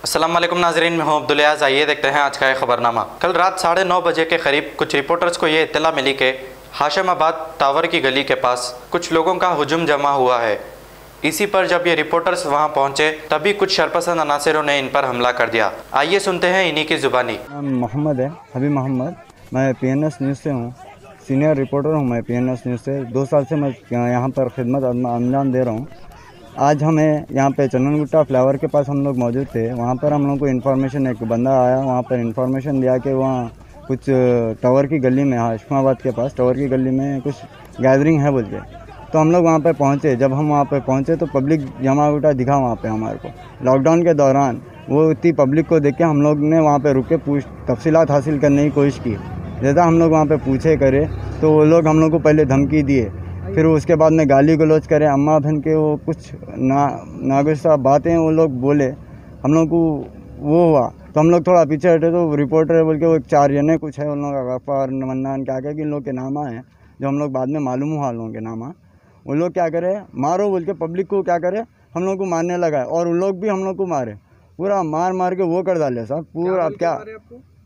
अस्सलाम वालेकुम नाज़रीन, मैं हूं अब्दुल याज़। आइए देखते हैं आज का ये खबरनामा। कल रात 9:30 बजे के करीब कुछ रिपोर्टर्स को ये इत्तला मिली कि हाशिमाबाद टावर की गली के पास कुछ लोगों का हुजूम जमा हुआ है। इसी पर जब ये रिपोर्टर्स वहां पहुंचे तभी कुछ शरपसंद अनासरों ने इन पर हमला कर दिया। आइए सुनते हैं इन्हीं की ज़ुबानी। मोहम्मद है, हबीब मोहम्मद। मैं PNS न्यूज़ से हूँ, सीनियर रिपोर्टर हूँ। मैं PNS न्यूज़ से 2 साल से मैं यहाँ पर खिदमत अंजाम दे रहा हूँ। आज हमें यहाँ पे चंदनगुट्टा फ्लावर के पास हम लोग मौजूद थे। वहाँ पर हम लोग को इन्फॉर्मेशन, एक बंदा आया, वहाँ पर इन्फॉर्मेशन दिया कि वहाँ कुछ टावर की गली में, हाशिमाबाद के पास टावर की गली में कुछ गैदरिंग है बोल के। तो हम लोग वहाँ पे पहुँचे। जब हम वहाँ पे पहुँचे तो पब्लिक जमा उठा दिखा वहाँ पे हमारे को। लॉकडाउन के दौरान वो इतनी पब्लिक को देख के हम लोग ने वहाँ पे रुक के तफसीलात हासिल करने की कोशिश की। जैसा हम लोग वहाँ पे पूछे करे तो वो लोग हम लोग को पहले धमकी दिए, फिर उसके बाद में गाली गलौज करे, अम्मा बहन के वो कुछ नागुस्सा बातें वो लोग बोले। हम लोग को वो हुआ तो हम लोग थोड़ा पीछे हटे तो रिपोर्टर बोल के वो 4 जने कुछ है उन लोग का, गफ्फार, मन्नान, क्या क्या कि इन लोग के नामा हैं, जो हम लोग बाद में मालूम हुआ लोगों के नामा। उन लोग क्या करे, मारो बोल के पब्लिक को क्या करे, हम लोग को मारने लगा है और उन लोग भी हम लोग को मारे, पूरा मार के वो कर डाले साहब पूरा। अब क्या,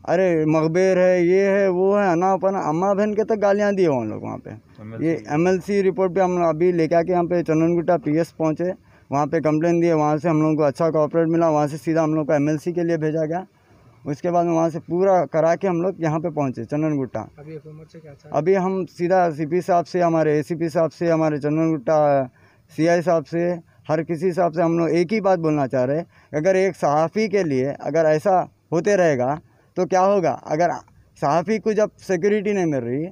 अरे मकबेर है, ये है, वो है, अनापना, अम्मा बहन के तक गालियाँ दिए उन लोग वहाँ पे। ये MLC रिपोर्ट पे हम अभी लेके आके यहाँ पे चंदनगुट्टा PS पहुँचे, वहाँ पे कंप्लेन दिए। वहाँ से हम लोग को अच्छा कोऑपरेट मिला, वहाँ से सीधा हम लोग को MLC के लिए भेजा गया। उसके बाद में वहाँ से पूरा करा के हम लोग यहाँ पे पहुँचे चंदनगुट्टा। अभी हम सीधा CP साहब से, हमारे ACP साहब से, हमारे चंदनगुट्टा CI साहब से, हर किसी साहब से हम लोग एक ही बात बोलना चाह रहे हैं। अगर एक सहाफ़ी के लिए अगर ऐसा होते रहेगा तो क्या होगा? अगर सहाफ़ी को जब सिक्योरिटी नहीं मिल रही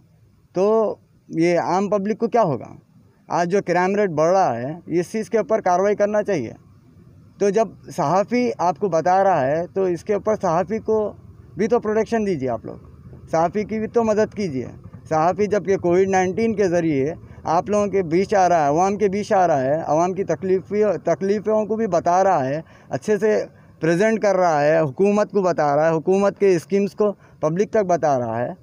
तो ये आम पब्लिक को क्या होगा? आज जो क्राइम रेट बढ़ रहा है, इस चीज़ के ऊपर कार्रवाई करना चाहिए। तो जब सहाफ़ी आपको बता रहा है तो इसके ऊपर सहाफ़ी को भी तो प्रोटेक्शन दीजिए। आप लोग सहाफ़ी की भी तो मदद कीजिए। सहाफ़ी जब ये कोविड-19 के ज़रिए आप लोगों के बीच आ रहा है, अवाम के बीच आ रहा है, अवाम की तकलीफ़ों को भी बता रहा है, अच्छे से प्रेजेंट कर रहा है, हुकूमत को बता रहा है, हुकूमत के स्कीम्स को पब्लिक तक बता रहा है।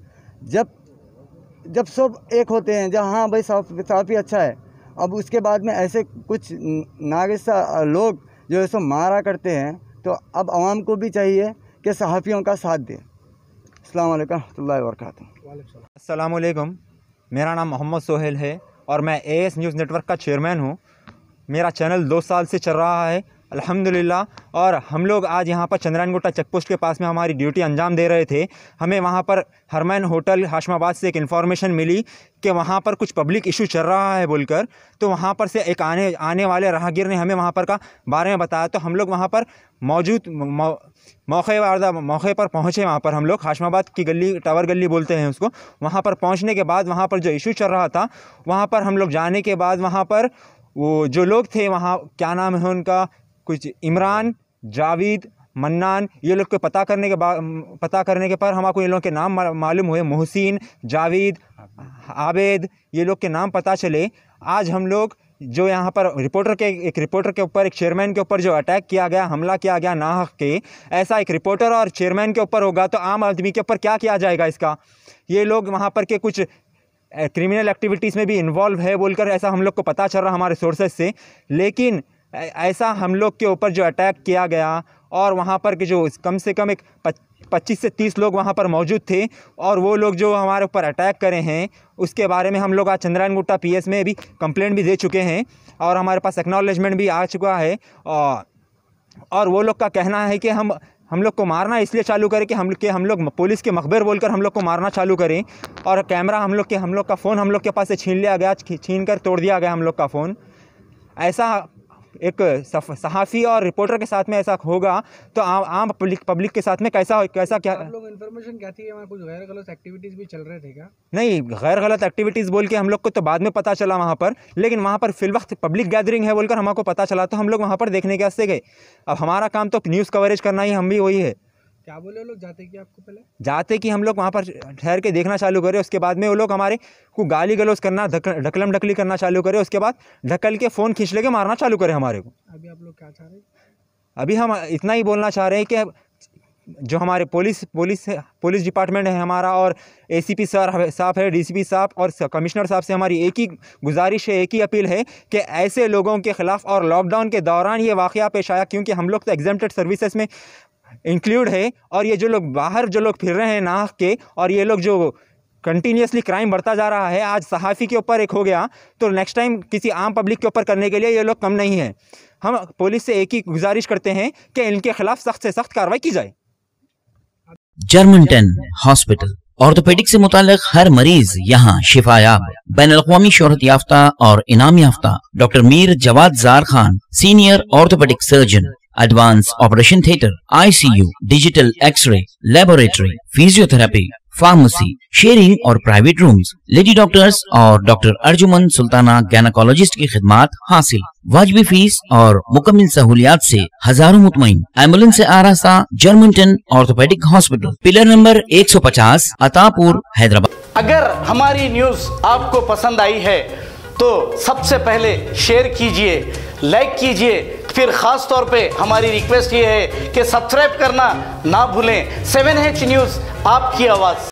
जब सब एक होते हैं, जब हाँ भाई सहाफ़ी अच्छा है, अब उसके बाद में ऐसे कुछ नागिस्सा लोग जो ऐसे मारा करते हैं, तो अब आवाम को भी चाहिए कि सहाफ़ियों का साथ दें। अस्सलाम वालेकुम रहमतुल्लाहि व बरकातहू। अस्सलाम वालेकुम, मेरा नाम मोहम्मद सोहेल है और मैं AS न्यूज़ नेटवर्क का चेयरमैन हूँ। मेरा चैनल 2 साल से चल रहा है अल्हम्दुलिल्लाह। और हम लोग आज यहाँ पर चंद्रायनगुट्टा चेक पोस्ट के पास में हमारी ड्यूटी अंजाम दे रहे थे। हमें वहाँ पर हरमैन होटल हाशिमाबाद से एक इन्फॉर्मेशन मिली कि वहाँ पर कुछ पब्लिक इशू चल रहा है बोलकर। तो वहाँ पर से एक आने वाले राहगीर ने हमें वहाँ पर का बारे में बताया। तो हम लोग वहाँ पर मौजूद मौके पर पहुँचे। वहाँ पर हम लोग हाशिमाबाद की गली, टावर गली बोलते हैं उसको। वहाँ पर पहुँचने के बाद वहाँ पर जो इशू चल रहा था, वहाँ पर हम लोग जाने के बाद वहाँ पर वो जो लोग थे, वहाँ क्या नाम है उनका, कुछ इमरान, जावेद, मन्नान, ये लोग को पता करने के पर हमको ये लोग के नाम मालूम हुए। मोहसिन, जावेद, आबेद, ये लोग के नाम पता चले। आज हम लोग जो यहाँ पर एक रिपोर्टर के ऊपर, एक चेयरमैन के ऊपर जो अटैक किया गया, हमला किया गया नाहक के, ऐसा एक रिपोर्टर और चेयरमैन के ऊपर होगा तो आम आदमी के ऊपर क्या किया जाएगा इसका? ये लोग वहाँ पर के कुछ क्रिमिनल एक्टिविटीज़ में भी इन्वॉल्व है बोलकर ऐसा हम लोग को पता चल रहा हमारे सोर्सेज से। लेकिन ऐसा हम लोग के ऊपर जो अटैक किया गया और वहाँ पर के जो कम से कम एक 25 से 30 लोग वहाँ पर मौजूद थे और वो लोग जो हमारे ऊपर अटैक करे हैं, उसके बारे में हम लोग आज चंद्रायनगुट्टा PS में भी कंप्लेंट भी दे चुके हैं और हमारे पास एक्नॉलेजमेंट भी आ चुका है। और वो लोग का कहना है कि हम लोग को मारना इसलिए चालू करें कि हम लोग पुलिस के मकबर बोलकर हम लोग को मारना चालू करें। और कैमरा हम लोग का फ़ोन हम लोग के पास से छीन लिया गया, छीन कर तोड़ दिया गया हम लोग का फ़ोन। ऐसा एक सहाफ़ी और रिपोर्टर के साथ में ऐसा होगा तो आम पब्लिक के साथ में कैसा क्या? आप लोग इन्फॉर्मेशन क्या थी? वहाँ कुछ गैर गलत एक्टिविटीज़ भी चल रहे थे क्या? नहीं, गैर गलत एक्टिविटीज़ बोल के हम लोग को तो बाद में पता चला वहाँ पर, लेकिन वहाँ पर फिल वक्त पब्लिक गैदरिंग है बोलकर हमको पता चला तो हम लोग वहाँ पर देखने के वास्ते गए। अब हमारा काम तो न्यूज़ कवरेज करना ही, हम भी वही है। क्या बोले लोग? जाते कि आपको पहले जाते कि हम लोग वहाँ पर ठहर के देखना चालू करें, उसके बाद में वो लोग हमारे को गाली गलौज करना, ढकलम ढकली करना चालू करे, उसके बाद ढकल के फ़ोन खींच लेके मारना चालू करे हमारे को। अभी आप लोग क्या चाह रहे हैं? अभी हम इतना ही बोलना चाह रहे हैं कि जो हमारे पुलिस डिपार्टमेंट है हमारा, और ACP साहब है, DCP साहब और कमिश्नर साहब से हमारी एक ही गुजारिश है, एक ही अपील है कि ऐसे लोगों के ख़िलाफ़, और लॉकडाउन के दौरान ये वाक़या पेश आया क्योंकि हम लोग तो एग्जेम्प्टेड सर्विसेज में इंक्लूड है, और ये जो लोग बाहर जो लोग फिर रहे हैं नाहक के, और ये लोग जो कंटिन्यूसली क्राइम बढ़ता जा रहा है, आज सहाफ़ी के ऊपर एक हो गया तो नेक्स्ट टाइम किसी आम पब्लिक के ऊपर करने के लिए ये लोग कम नहीं है। हम पुलिस से एक ही गुजारिश करते हैं कि इनके खिलाफ सख्त से सख्त कार्रवाई की जाए। जर्मनटन हॉस्पिटल, ऑर्थोपेडिक से मुताल्लिक हर मरीज यहाँ शिफायाब। बैनुल-अक़वामी शोहरत याफ्ता और इनाम याफ्ता doctor Mir Jawad Zar Khan, senior orthopaedic surgeon, advance operation theatre, ICU, digital x-ray, laboratory, physiotherapy, pharmacy, sharing और प्राइवेट रूम्स, लेडी डॉक्टर्स और डॉक्टर अर्जुमन सुल्ताना गैनकोलॉजिस्ट की खिदमात हासिल। वाजिबी फीस और मुकम्मल सहूलियात से हजारों मुतमईन। एम्बुलेंस से आरास्ता Germanton orthopaedic hospital, pillar number 150, Attapur, Hyderabad. अगर हमारी न्यूज़ आपको पसंद आई है तो सबसे पहले शेयर कीजिए, लाइक कीजिए, फिर ख़ास तौर पे हमारी रिक्वेस्ट ये है कि सब्सक्राइब करना ना भूलें। 7H न्यूज़, आपकी आवाज़।